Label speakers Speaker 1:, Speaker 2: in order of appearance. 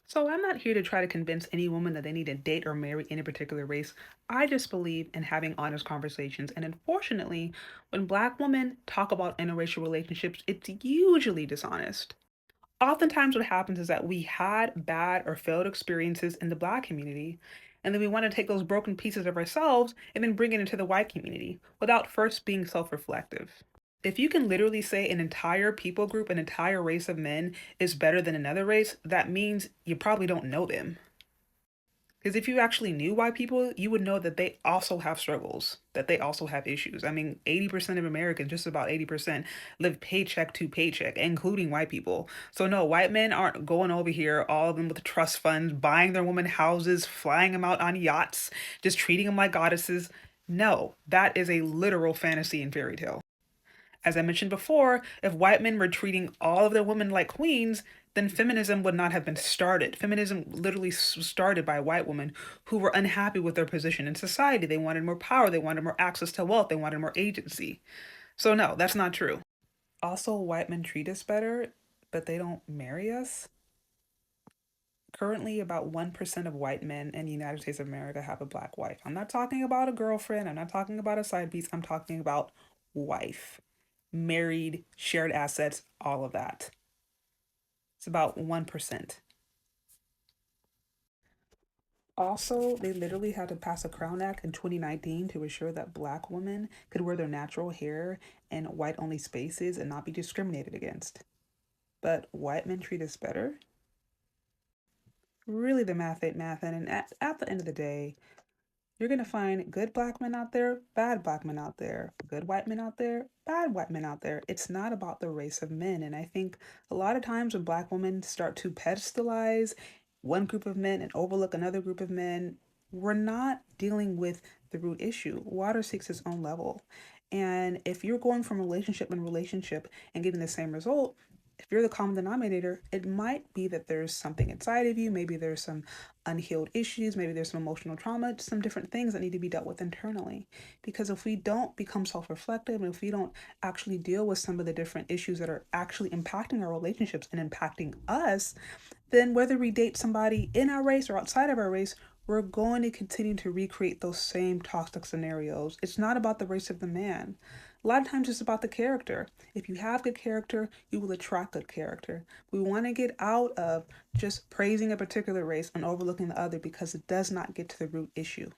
Speaker 1: So I'm not here to try to convince any woman that they need to date or marry any particular race. I just believe in having honest conversations. And unfortunately, when Black women talk about interracial relationships, it's usually dishonest. Oftentimes, what happens is that we had bad or failed experiences in the Black community, and then we want to take those broken pieces of ourselves and then bring it into the white community without first being self reflective. If you can literally say an entire people group, an entire race of men is better than another race, that means you probably don't know them. Because if you actually knew white people, you would know that they also have struggles, that they also have issues. I mean, 80% of Americans, just about 80%, live paycheck to paycheck, including white people. So, no, white men aren't going over here, all of them with trust funds, buying their women houses, flying them out on yachts, just treating them like goddesses. No, that is a literal fantasy and fairy tale. As I mentioned before, if white men were treating all of their women like queens, then feminism would not have been started. Feminism literally was started by white women who were unhappy with their position in society. They wanted more power, they wanted more access to wealth, they wanted more agency. So, no, that's not true. Also, white men treat us better, but they don't marry us. Currently, about 1% of white men in the United States of America have a Black wife. I'm not talking about a girlfriend, I'm not talking about a side piece, I'm talking about wife, married, shared assets, all of that. It's about 1%. Also, they literally had to pass a Crown Act in 2019 to ensure that Black women could wear their natural hair in white only spaces and not be discriminated against. But white men treat us better. Really, the math ain't math. And at the end of the day, you're going to find good Black men out there, bad Black men out there, good white men out there, bad white men out there. It's not about the race of men. And I think a lot of times when Black women start to pedestalize one group of men and overlook another group of men, we're not dealing with the root issue. Water seeks its own level. And if you're going from relationship and relationship and getting the same result, if you're the common denominator, it might be that there's something inside of you. Maybe there's some unhealed issues. Maybe there's some emotional trauma, some different things that need to be dealt with internally. Because if we don't become self reflective and if we don't actually deal with some of the different issues that are actually impacting our relationships and impacting us, then whether we date somebody in our race or outside of our race, we're going to continue to recreate those same toxic scenarios. It's not about the race of the man. A lot of times it's about the character. If you have good character, you will attract good character. We want to get out of just praising a particular race and overlooking the other because it does not get to the root issue.